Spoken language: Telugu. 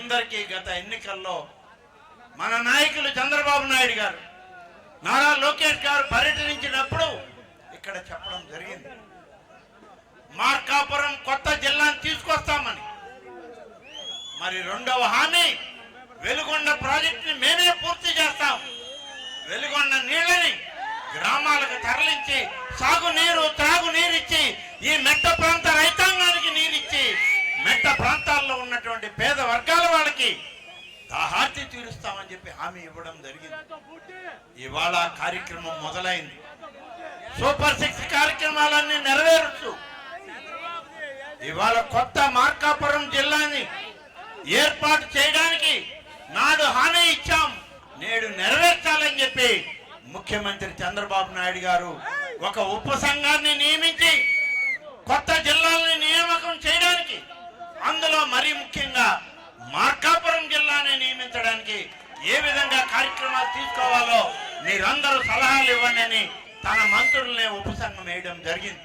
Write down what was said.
అందరికీ గత ఎన్నికల్లో మన నాయకులు చంద్రబాబు నాయుడు గారు, నారా లోకేష్ గారు పర్యటించినప్పుడు ఇక్కడ చెప్పడం జరిగింది, మార్కాపురం కొత్త జిల్లాను తీసుకొస్తామని. మరి రెండవ హామీ, వెలుగొండ ప్రాజెక్టుని మేమే పూర్తి చేస్తాం. వెలుగొండ నీళ్ళని గ్రామాలకు తరలించి సాగునీరు, త్రాగునీరు ఇచ్చి ఈ మెట్ట ప్రాంత రైతాంగానికి నీరిచ్చి మెట్ట ప్రాంతాల్లో ఉన్నటువంటి పేద వర్గాల వాళ్ళకి దాహార్తి తీరుస్తామని చెప్పి హామీ ఇవ్వడం జరిగింది. ఇవాళ కార్యక్రమం మొదలైంది. సూపర్ 6 కార్యక్రమాలన్నీ నెరవేరుస్తూ ఇవాళ కొత్త మార్కాపురం జిల్లాని ఏర్పాటు చేయడానికి నాడు హామీ ఇచ్చాం, నేడు నెరవేర్చాలని చెప్పి ముఖ్యమంత్రి చంద్రబాబు నాయుడు గారు ఒక ఉప సంఘాన్ని నియమించి కొత్త జిల్లాలని నియామకం చేయడానికి, అందులో మరీ ముఖ్యంగా మార్కాపురం జిల్లాని నియమించడానికి ఏ విధంగా కార్యక్రమాలు తీసుకోవాలో మీరందరూ సలహాలు ఇవ్వండి అని తన మంత్రులనే ఉపసంఘం వేయడం జరిగింది.